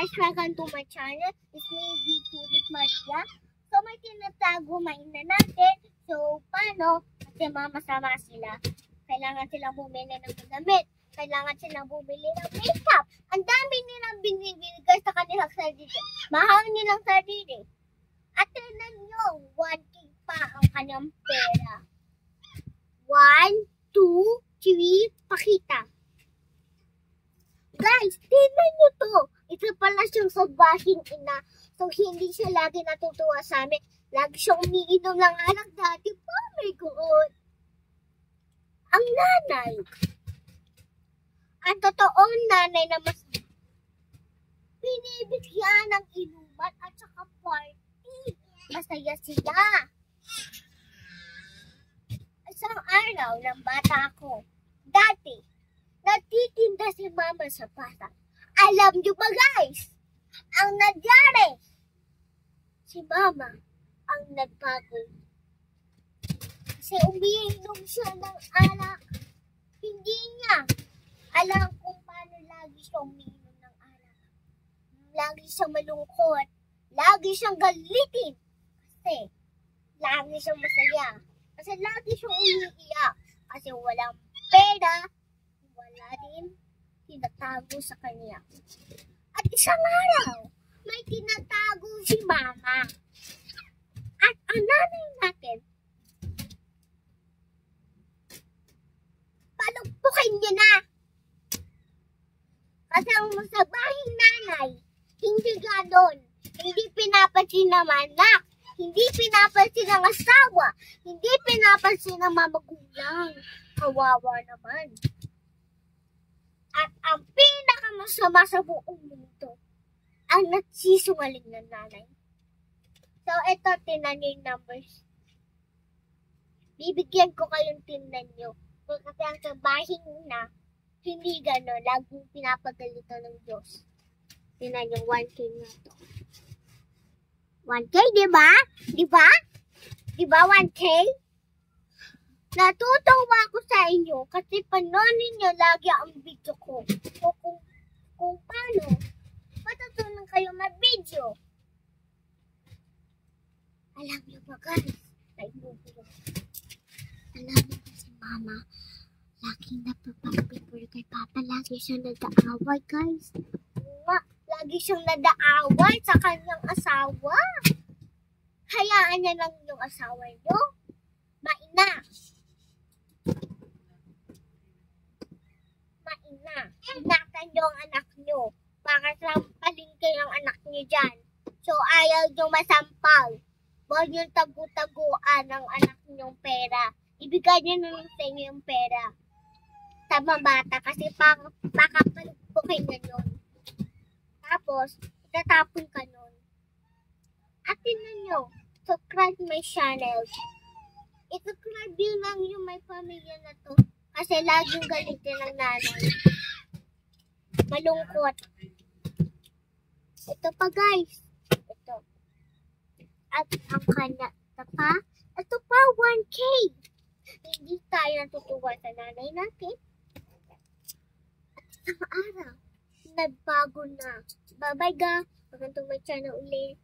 guys, welcome to my channel. It's me, Vitulit Maria. So may tinatago mahina natin. So paano? Kasi mamasama sila. Kailangan silang bumili ng damit. Kailangan silang bumili ng makeup. Ang dami nilang binibigay sa kanilang sarili. Mahal nilang sarili. At tignan nyo, 1K pa ang kanyang pera. 1, 2, 3, pakita. Guys, tignan nyo to. Ito pala siyang sabahing ina. So, hindi siya lagi natutuwa sa amin. Lagi siyang umiinom ng anak dati. Oh my God. Ang nanay. Ang totoong nanay na mas binibigyan ng inuman at saka party. Masaya sila. Isang araw ng bata ako. Dati, nagtitinda si mama sa pasar. Alam nyo ba guys? Ang nangyari, si mama ang nagbago. Kasi umiinom siya ng alak. Hindi niya alam kung paano lagi siya umiinom ng alak. Lagi siyang malungkot. Lagi siyang galitin. Kasi lagi siyang masaya. Kasi lagi siyang umiiyak. Kasi walang pera. Wala din tinatago sa kanya. At isang araw, may tinatago si mama. At ang nanay natin, palugpukin niya na. Kasi ang masabahing nanay, hindi ganon. Hindi pinapansin naman na. Hindi pinapansin ng asawa. Hindi pinapansin ng mga magulang. Kawawa naman. At ang pinakamasama sa buong mundo, ang nagsisungaling ng nanay. So, ito, tinan nyo yung numbers. Bibigyan ko kayong tinan nyo. Kasi ang sabahing na, hindi gano'n. Laging pinapagalitan ng Diyos. Tinan nyo, 1K na to. 1K, diba? Diba? Diba 1K? Natutuwa ako sa inyo kasi panonin nyo lagi ang video ko. So kung paano matutunan kayo mag-video. Alam nyo ba guys? Alam nyo ba si mama? Lagi napapapipur kay papa. Lagi siyang nag-aaway guys. Lagi siyang nag-aaway sa kanyang asawa. Hayaan niya lang yung asawa nyo. Maina. Ingatan nyo ang anak nyo. Baka sampalin kayo ang anak nyo dyan. So, ayaw nyo masampal. Huwag nyo tagu-taguan ang anak nyong pera. Ibigay nyo na lang sa inyo yung pera. Sa mga bata kasi baka palugpukin na yun. Tapos, itatapon ka nun. At tingnan nyo, subscribe my channel. I-subscribe nyo lang yung may pamilya na to. Kasi laging galitin ng nanay. Malungkot. Ito pa guys. Ito. At ang kanya. Ito pa. Ito pa 1K. Hindi tayo natutuwa sa nanay natin. At isang araw, nagbago na. Bye bye guys. Welcome to my channel ulit.